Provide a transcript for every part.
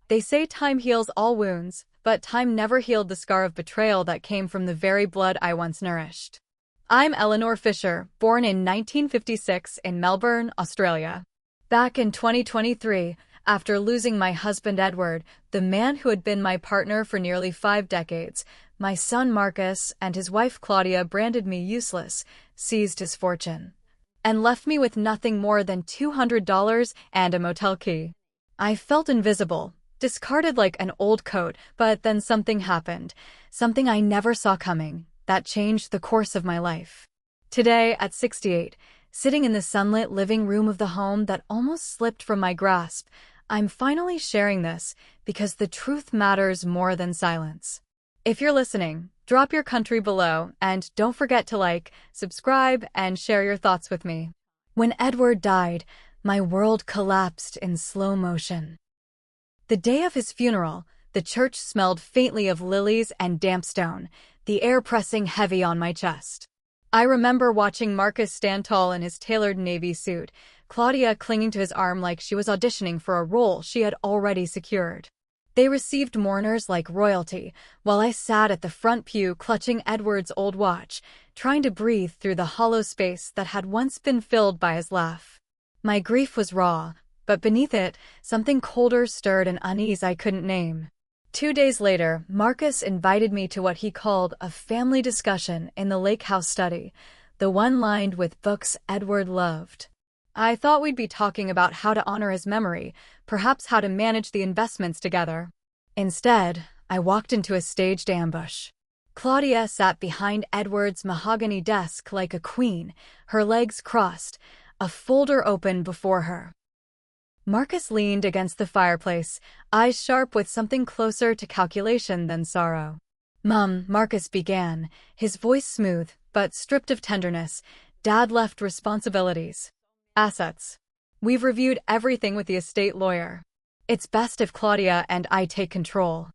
They say time heals all wounds, but time never healed the scar of betrayal that came from the very blood I once nourished. I'm Eleanor Fisher, born in 1956 in Melbourne, Australia. Back in 2023, after losing my husband Edward, the man who had been my partner for nearly 5 decades, my son Marcus and his wife Claudia branded me useless, seized his fortune, and left me with nothing more than $200 and a motel key. I felt invisible, discarded like an old coat, but then something happened, something I never saw coming, that changed the course of my life. Today, at 68, sitting in the sunlit living room of the home that almost slipped from my grasp, I'm finally sharing this because the truth matters more than silence. If you're listening, drop your country below and don't forget to like, subscribe, and share your thoughts with me. When Edward died, my world collapsed in slow motion. The day of his funeral, the church smelled faintly of lilies and damp stone, the air pressing heavy on my chest. I remember watching Marcus stand tall in his tailored navy suit, Claudia clinging to his arm like she was auditioning for a role she had already secured. They received mourners like royalty, while I sat at the front pew clutching Edward's old watch, trying to breathe through the hollow space that had once been filled by his laugh. My grief was raw, but beneath it, something colder stirred an unease I couldn't name. 2 days later, Marcus invited me to what he called a family discussion in the lake house study, the one lined with books Edward loved. I thought we'd be talking about how to honor his memory, perhaps how to manage the investments together. Instead, I walked into a staged ambush. Claudia sat behind Edward's mahogany desk like a queen, her legs crossed, a folder open before her. Marcus leaned against the fireplace, eyes sharp with something closer to calculation than sorrow. "Mum," Marcus began, his voice smooth, but stripped of tenderness, "Dad left responsibilities. Assets. We've reviewed everything with the estate lawyer. It's best if Claudia and I take control."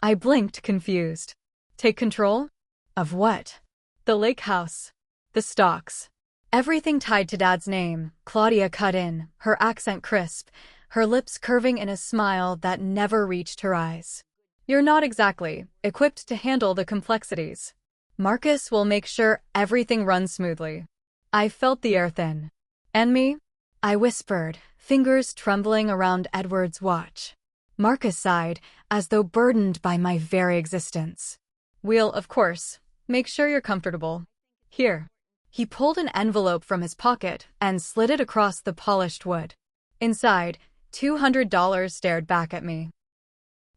I blinked, confused. Take control? Of what? The lake house. The stocks. Everything tied to Dad's name, Claudia cut in, her accent crisp, her lips curving in a smile that never reached her eyes. "You're not exactly equipped to handle the complexities. Marcus will make sure everything runs smoothly." I felt the air thin. "And me?" I whispered, fingers trembling around Edward's watch. Marcus sighed, as though burdened by my very existence. "We'll, of course, make sure you're comfortable. Here." He pulled an envelope from his pocket and slid it across the polished wood. Inside, $200 stared back at me.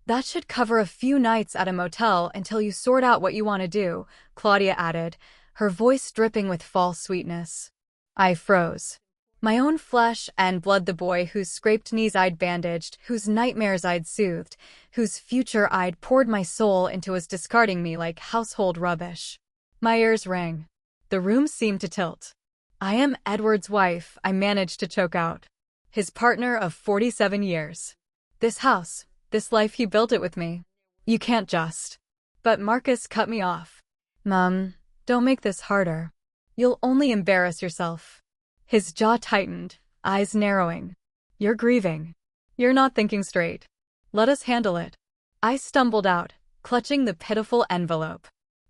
"That should cover a few nights at a motel until you sort out what you want to do," Claudia added, her voice dripping with false sweetness. I froze. My own flesh and blood, the boy whose scraped knees I'd bandaged, whose nightmares I'd soothed, whose future I'd poured my soul into, was discarding me like household rubbish. My ears rang. The room seemed to tilt. "I am Edward's wife," I managed to choke out. "His partner of 47 years. This house, this life, he built it with me. You can't just." But Marcus cut me off. "Mum, don't make this harder. You'll only embarrass yourself." His jaw tightened, eyes narrowing. "You're grieving. You're not thinking straight. Let us handle it." I stumbled out, clutching the pitiful envelope.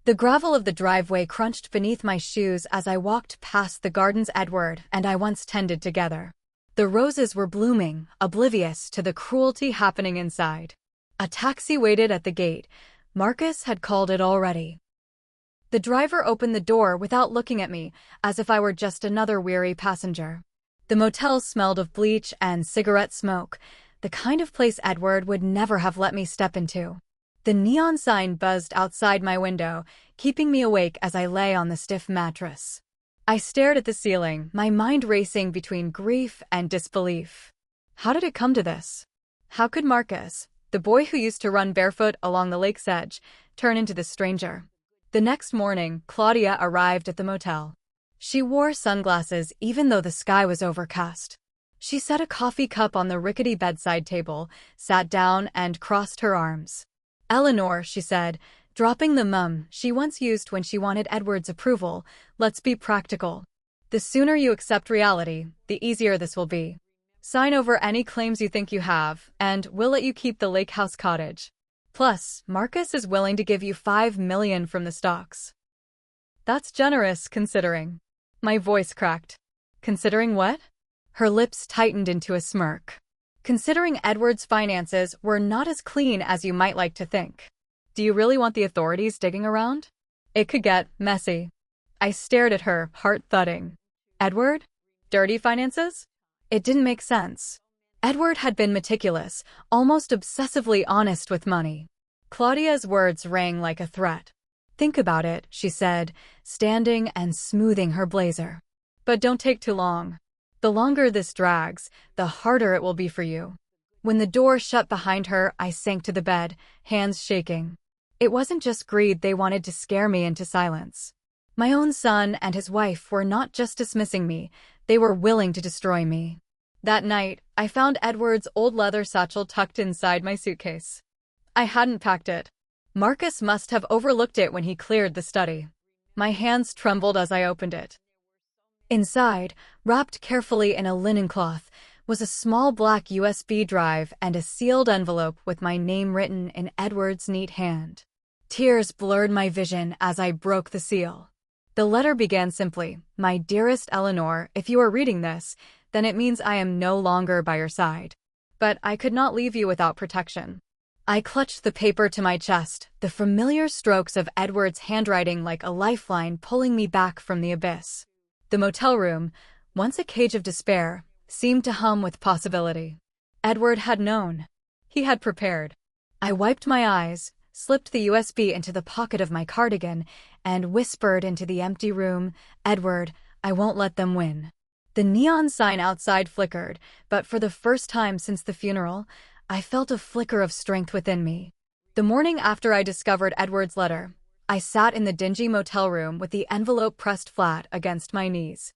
The gravel of the driveway crunched beneath my shoes as I walked past the gardens Edward and I once tended together. The roses were blooming, oblivious to the cruelty happening inside. A taxi waited at the gate. Marcus had called it already. The driver opened the door without looking at me, as if I were just another weary passenger. The motel smelled of bleach and cigarette smoke, the kind of place Edward would never have let me step into. The neon sign buzzed outside my window, keeping me awake as I lay on the stiff mattress. I stared at the ceiling, my mind racing between grief and disbelief. How did it come to this? How could Marcus, the boy who used to run barefoot along the lake's edge, turn into this stranger? The next morning, Claudia arrived at the motel. She wore sunglasses even though the sky was overcast. She set a coffee cup on the rickety bedside table, sat down, and crossed her arms. "Eleanor," she said, dropping the mum she once used when she wanted Edward's approval, "let's be practical. The sooner you accept reality, the easier this will be." Sign over any claims you think you have, and we'll let you keep the lake house cottage. Plus, Marcus is willing to give you $5 million from the stocks. That's generous, considering. My voice cracked. Considering what? Her lips tightened into a smirk. Considering Edward's finances were not as clean as you might like to think. Do you really want the authorities digging around? It could get messy. I stared at her, heart thudding. Edward? Dirty finances? It didn't make sense. Edward had been meticulous, almost obsessively honest with money. Claudia's words rang like a threat. Think about it, she said, standing and smoothing her blazer. But don't take too long. The longer this drags, the harder it will be for you. When the door shut behind her, I sank to the bed, hands shaking. It wasn't just greed they wanted to scare me into silence. My own son and his wife were not just dismissing me, they were willing to destroy me. That night, I found Edward's old leather satchel tucked inside my suitcase. I hadn't packed it. Marcus must have overlooked it when he cleared the study. My hands trembled as I opened it. Inside, wrapped carefully in a linen cloth, was a small black USB drive and a sealed envelope with my name written in Edward's neat hand. Tears blurred my vision as I broke the seal. The letter began simply, "My dearest Eleanor, if you are reading this, then it means I am no longer by your side. But I could not leave you without protection." I clutched the paper to my chest, the familiar strokes of Edward's handwriting like a lifeline pulling me back from the abyss. The motel room, once a cage of despair, seemed to hum with possibility. Edward had known. He had prepared. I wiped my eyes, slipped the USB into the pocket of my cardigan, and whispered into the empty room, "Edward, I won't let them win." The neon sign outside flickered, but for the first time since the funeral, I felt a flicker of strength within me. The morning after I discovered Edward's letter, I sat in the dingy motel room with the envelope pressed flat against my knees.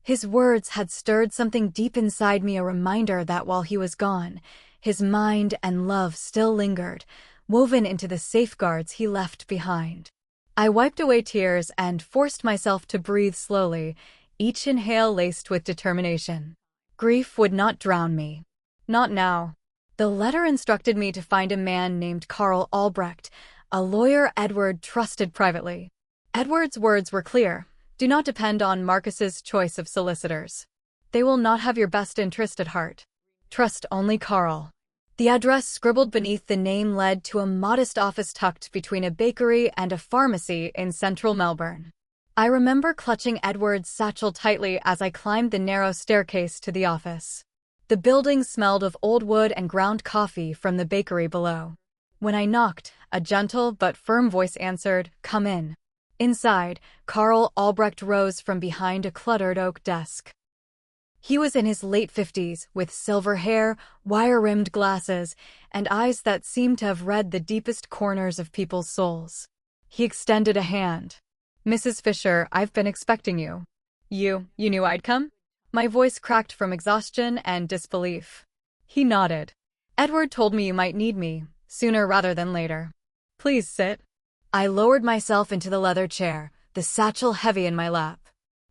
His words had stirred something deep inside me, a reminder that while he was gone, his mind and love still lingered, woven into the safeguards he left behind. I wiped away tears and forced myself to breathe slowly, each inhale laced with determination. Grief would not drown me. Not now. The letter instructed me to find a man named Carl Albrecht, a lawyer Edward trusted privately. Edward's words were clear. Do not depend on Marcus's choice of solicitors. They will not have your best interest at heart. Trust only Carl. The address scribbled beneath the name led to a modest office tucked between a bakery and a pharmacy in central Melbourne. I remember clutching Edward's satchel tightly as I climbed the narrow staircase to the office. The building smelled of old wood and ground coffee from the bakery below. When I knocked, a gentle but firm voice answered, "Come in." Inside, Carl Albrecht rose from behind a cluttered oak desk. He was in his late 50s, with silver hair, wire-rimmed glasses, and eyes that seemed to have read the deepest corners of people's souls. He extended a hand. "Mrs. Fisher, I've been expecting you." You knew I'd come?" My voice cracked from exhaustion and disbelief. He nodded. "Edward told me you might need me, sooner rather than later. Please sit." I lowered myself into the leather chair, the satchel heavy in my lap.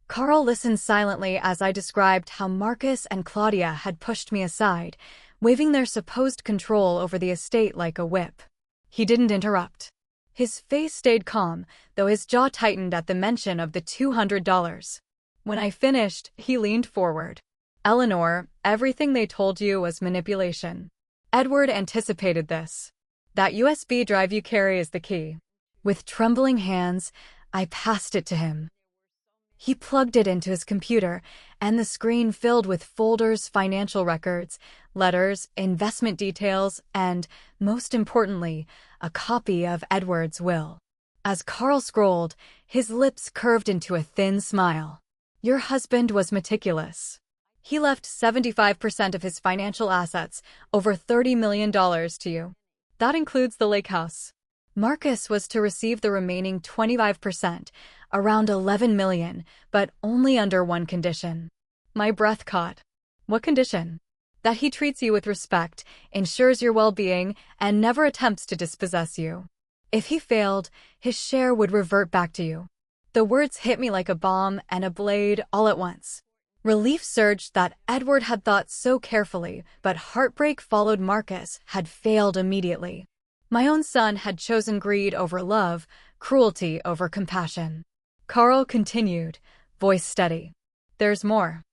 Carl listened silently as I described how Marcus and Claudia had pushed me aside, waving their supposed control over the estate like a whip. He didn't interrupt. His face stayed calm, though his jaw tightened at the mention of the $200. When I finished, he leaned forward. "Eleanor, everything they told you was manipulation. Edward anticipated this. That USB drive you carry is the key." With trembling hands, I passed it to him. He plugged it into his computer, and the screen filled with folders, financial records, letters, investment details, and, most importantly, a copy of Edward's will. As Carl scrolled, his lips curved into a thin smile. "Your husband was meticulous. He left 75% of his financial assets, over $30 million, to you. That includes the lake house. Marcus was to receive the remaining 25%, around $11 million, but only under one condition." My breath caught. "What condition?" "That he treats you with respect, ensures your well-being, and never attempts to dispossess you. If he failed, his share would revert back to you." The words hit me like a bomb and a blade all at once. Relief surged that Edward had thought so carefully, but heartbreak followed. Marcus had failed immediately. My own son had chosen greed over love, cruelty over compassion. Carl continued, voice steady. There's more.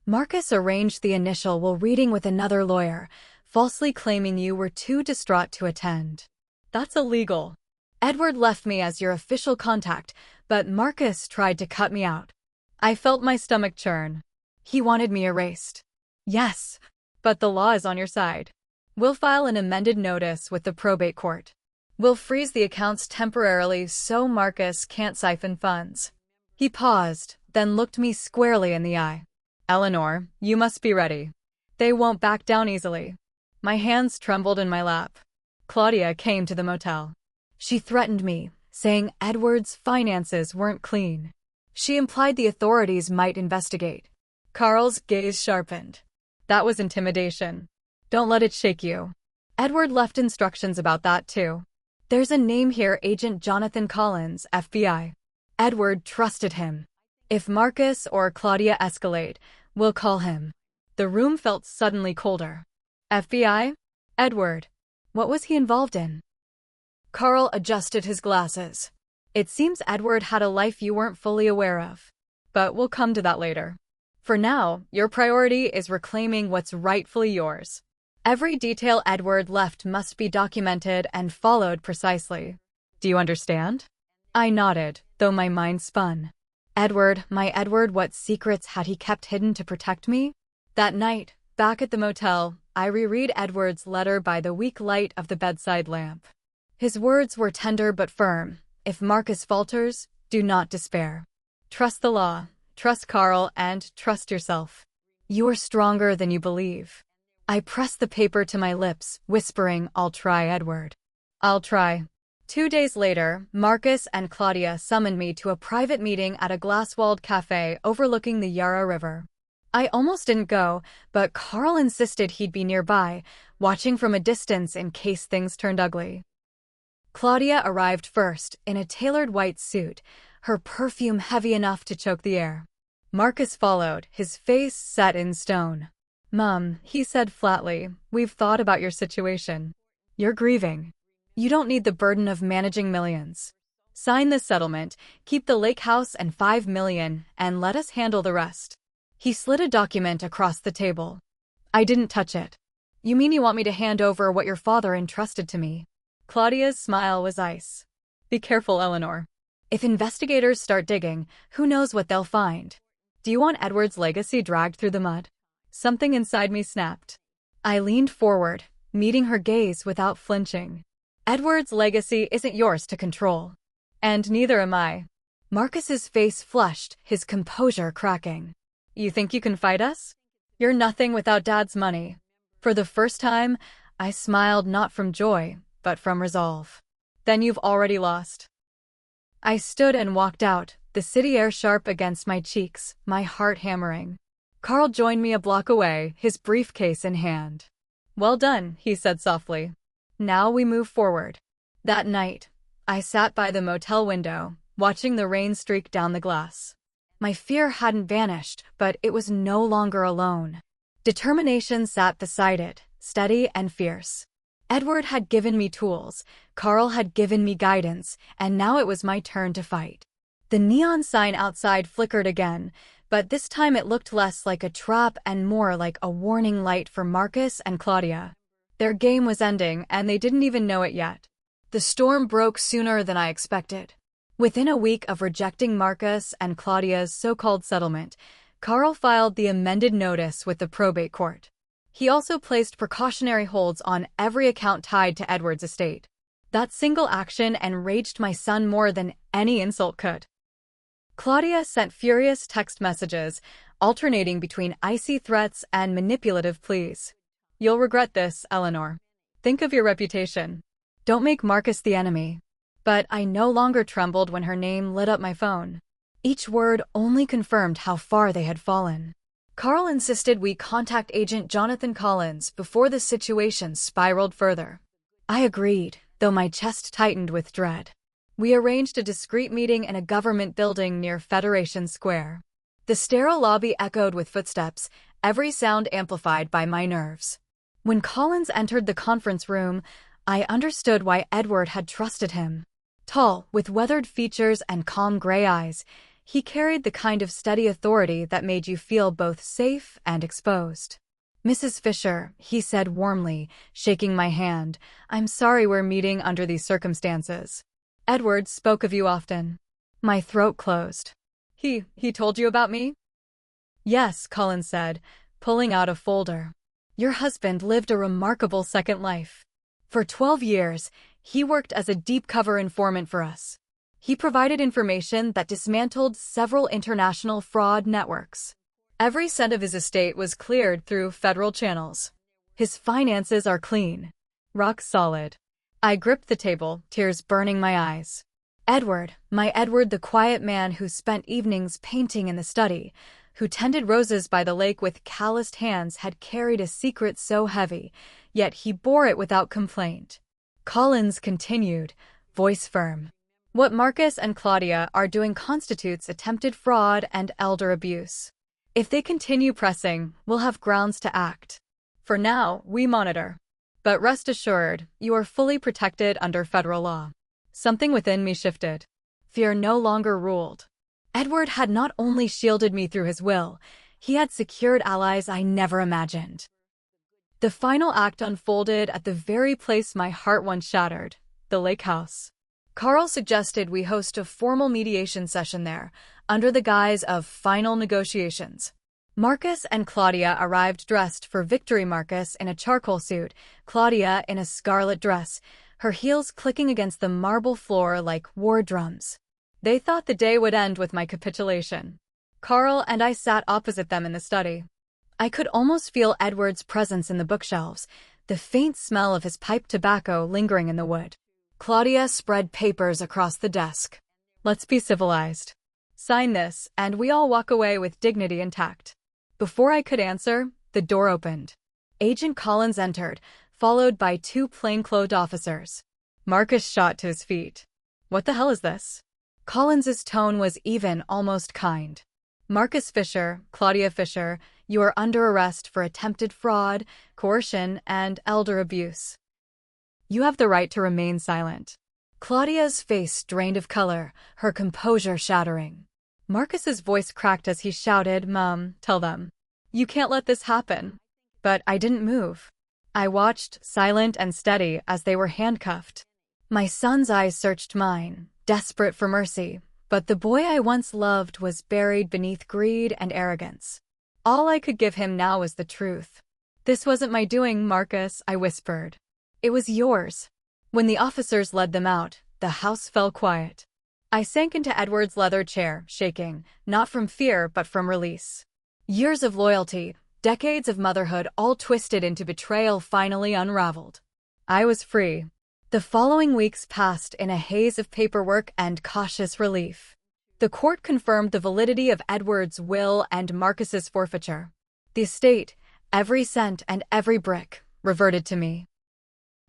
Marcus arranged the initial will reading with another lawyer, falsely claiming you were too distraught to attend. That's illegal. Edward left me as your official contact, but Marcus tried to cut me out. I felt my stomach churn. He wanted me erased. Yes, but the law is on your side. We'll file an amended notice with the probate court. We'll freeze the accounts temporarily so Marcus can't siphon funds. He paused, then looked me squarely in the eye. Eleanor, you must be ready. They won't back down easily. My hands trembled in my lap. Claudia came to the motel. She threatened me, saying Edward's finances weren't clean. She implied the authorities might investigate. Carl's gaze sharpened. That was intimidation. Don't let it shake you. Edward left instructions about that too. There's a name here, Agent Jonathan Collins, FBI. Edward trusted him. If Marcus or Claudia escalate, we'll call him. The room felt suddenly colder. FBI? Edward. What was he involved in? Carl adjusted his glasses. It seems Edward had a life you weren't fully aware of. But we'll come to that later. For now, your priority is reclaiming what's rightfully yours. Every detail Edward left must be documented and followed precisely. Do you understand? I nodded, though my mind spun. Edward, my Edward, what secrets had he kept hidden to protect me? That night, back at the motel, I reread Edward's letter by the weak light of the bedside lamp. His words were tender but firm. If Marcus falters, do not despair. Trust the law, trust Carl, and trust yourself. You are stronger than you believe. I pressed the paper to my lips, whispering, I'll try, Edward. I'll try. 2 days later, Marcus and Claudia summoned me to a private meeting at a glass-walled cafe overlooking the Yarra River. I almost didn't go, but Carl insisted he'd be nearby, watching from a distance in case things turned ugly. Claudia arrived first, in a tailored white suit, her perfume heavy enough to choke the air. Marcus followed, his face set in stone. Mom, he said flatly, we've thought about your situation. You're grieving. You don't need the burden of managing millions. Sign this settlement, keep the lake house and $5 million, and let us handle the rest. He slid a document across the table. I didn't touch it. You mean you want me to hand over what your father entrusted to me? Claudia's smile was ice. Be careful, Eleanor. If investigators start digging, who knows what they'll find? Do you want Edward's legacy dragged through the mud? Something inside me snapped. I leaned forward, meeting her gaze without flinching. Edward's legacy isn't yours to control. And neither am I. Marcus's face flushed, his composure cracking. You think you can fight us? You're nothing without Dad's money. For the first time, I smiled not from joy, but from resolve. Then you've already lost. I stood and walked out, the city air sharp against my cheeks, my heart hammering. Carl joined me a block away, his briefcase in hand. Well done, he said softly. Now we move forward. That night, I sat by the motel window, watching the rain streak down the glass. My fear hadn't vanished, but it was no longer alone. Determination sat beside it, steady and fierce. Edward had given me tools, Carl had given me guidance, and now it was my turn to fight. The neon sign outside flickered again, but this time it looked less like a trap and more like a warning light for Marcus and Claudia. Their game was ending, and they didn't even know it yet. The storm broke sooner than I expected. Within a week of rejecting Marcus and Claudia's so-called settlement, Carl filed the amended notice with the probate court. He also placed precautionary holds on every account tied to Edward's estate. That single action enraged my son more than any insult could. Claudia sent furious text messages, alternating between icy threats and manipulative pleas. You'll regret this, Eleanor. Think of your reputation. Don't make Marcus the enemy. But I no longer trembled when her name lit up my phone. Each word only confirmed how far they had fallen. Carl insisted we contact Agent Jonathan Collins before the situation spiraled further. I agreed, though my chest tightened with dread. We arranged a discreet meeting in a government building near Federation Square. The sterile lobby echoed with footsteps, every sound amplified by my nerves. When Collins entered the conference room, I understood why Edward had trusted him. Tall, with weathered features and calm gray eyes, he carried the kind of steady authority that made you feel both safe and exposed. "Mrs. Fisher," he said warmly, shaking my hand, "I'm sorry we're meeting under these circumstances. Edward spoke of you often." My throat closed. He told you about me?" "Yes," Collins said, pulling out a folder. "Your husband lived a remarkable second life. For 12 years, he worked as a deep-cover informant for us. He provided information that dismantled several international fraud networks. Every cent of his estate was cleared through federal channels. His finances are clean. Rock solid." I gripped the table, tears burning my eyes. My Edward, the quiet man who spent evenings painting in the study, who tended roses by the lake with calloused hands, had carried a secret so heavy, yet he bore it without complaint. Collins continued, voice firm. "What Marcus and Claudia are doing constitutes attempted fraud and elder abuse. If they continue pressing, we'll have grounds to act. For now, we monitor. But rest assured, you are fully protected under federal law." Something within me shifted. Fear no longer ruled. Edward had not only shielded me through his will, he had secured allies I never imagined. The final act unfolded at the very place my heart once shattered, the lake house. Carl suggested we host a formal mediation session there, under the guise of final negotiations. Marcus and Claudia arrived dressed for victory, Marcus in a charcoal suit, Claudia in a scarlet dress, her heels clicking against the marble floor like war drums. They thought the day would end with my capitulation. Carl and I sat opposite them in the study. I could almost feel Edward's presence in the bookshelves, the faint smell of his pipe tobacco lingering in the wood. Claudia spread papers across the desk. "Let's be civilized. Sign this, and we all walk away with dignity intact." Before I could answer, the door opened. Agent Collins entered, followed by 2 plainclothed officers. Marcus shot to his feet. "What the hell is this?" Collins's tone was even, almost kind. "Marcus Fisher, Claudia Fisher, you are under arrest for attempted fraud, coercion, and elder abuse. You have the right to remain silent." Claudia's face drained of color, her composure shattering. Marcus's voice cracked as he shouted, "Mom, tell them. You can't let this happen." But I didn't move. I watched, silent and steady, as they were handcuffed. My son's eyes searched mine, desperate for mercy, but the boy I once loved was buried beneath greed and arrogance. All I could give him now was the truth. "This wasn't my doing, Marcus," I whispered. "It was yours." When the officers led them out, the house fell quiet. I sank into Edward's leather chair, shaking, not from fear but from release. Years of loyalty, decades of motherhood, all twisted into betrayal, finally unraveled. I was free. The following weeks passed in a haze of paperwork and cautious relief. The court confirmed the validity of Edward's will and Marcus's forfeiture. The estate, every cent and every brick, reverted to me.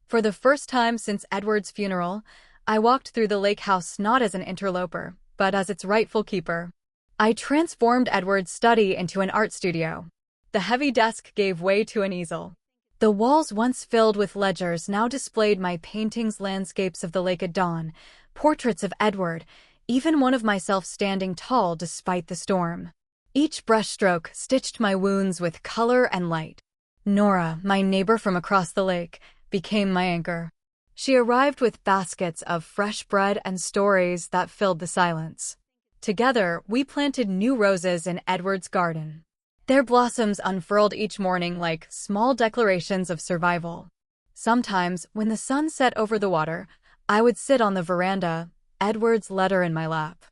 For the first time since Edward's funeral, I walked through the lake house not as an interloper, but as its rightful keeper. I transformed Edward's study into an art studio. The heavy desk gave way to an easel. The walls once filled with ledgers now displayed my paintings, landscapes of the lake at dawn, portraits of Edward, even one of myself standing tall despite the storm. Each brushstroke stitched my wounds with color and light. Nora, my neighbor from across the lake, became my anchor. She arrived with baskets of fresh bread and stories that filled the silence. Together, we planted new roses in Edward's garden. Their blossoms unfurled each morning like small declarations of survival. Sometimes, when the sun set over the water, I would sit on the veranda, Edward's letter in my lap.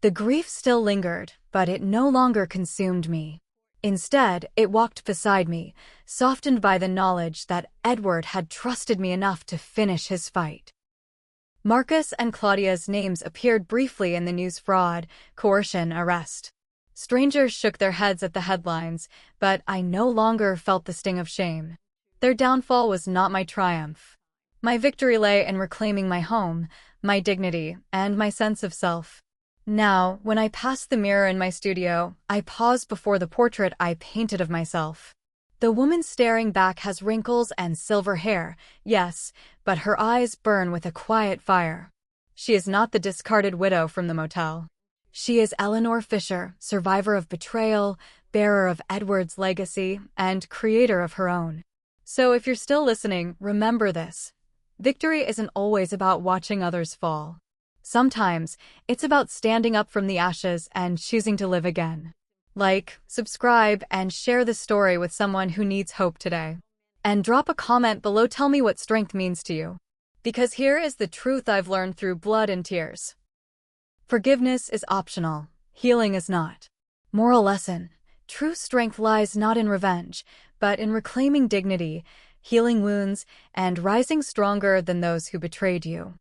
The grief still lingered, but it no longer consumed me. Instead, it walked beside me, softened by the knowledge that Edward had trusted me enough to finish his fight. Marcus and Claudia's names appeared briefly in the news: fraud, coercion, arrest. Strangers shook their heads at the headlines, but I no longer felt the sting of shame. Their downfall was not my triumph. My victory lay in reclaiming my home, my dignity, and my sense of self. Now, when I pass the mirror in my studio, I pause before the portrait I painted of myself. The woman staring back has wrinkles and silver hair, yes, but her eyes burn with a quiet fire. She is not the discarded widow from the motel. She is Eleanor Fisher, survivor of betrayal, bearer of Edward's legacy, and creator of her own. So if you're still listening, remember this. Victory isn't always about watching others fall. Sometimes, it's about standing up from the ashes and choosing to live again. Like, subscribe, and share this story with someone who needs hope today. And drop a comment below, tell me what strength means to you. Because here is the truth I've learned through blood and tears. Forgiveness is optional, healing is not. Moral lesson: true strength lies not in revenge, but in reclaiming dignity, healing wounds, and rising stronger than those who betrayed you.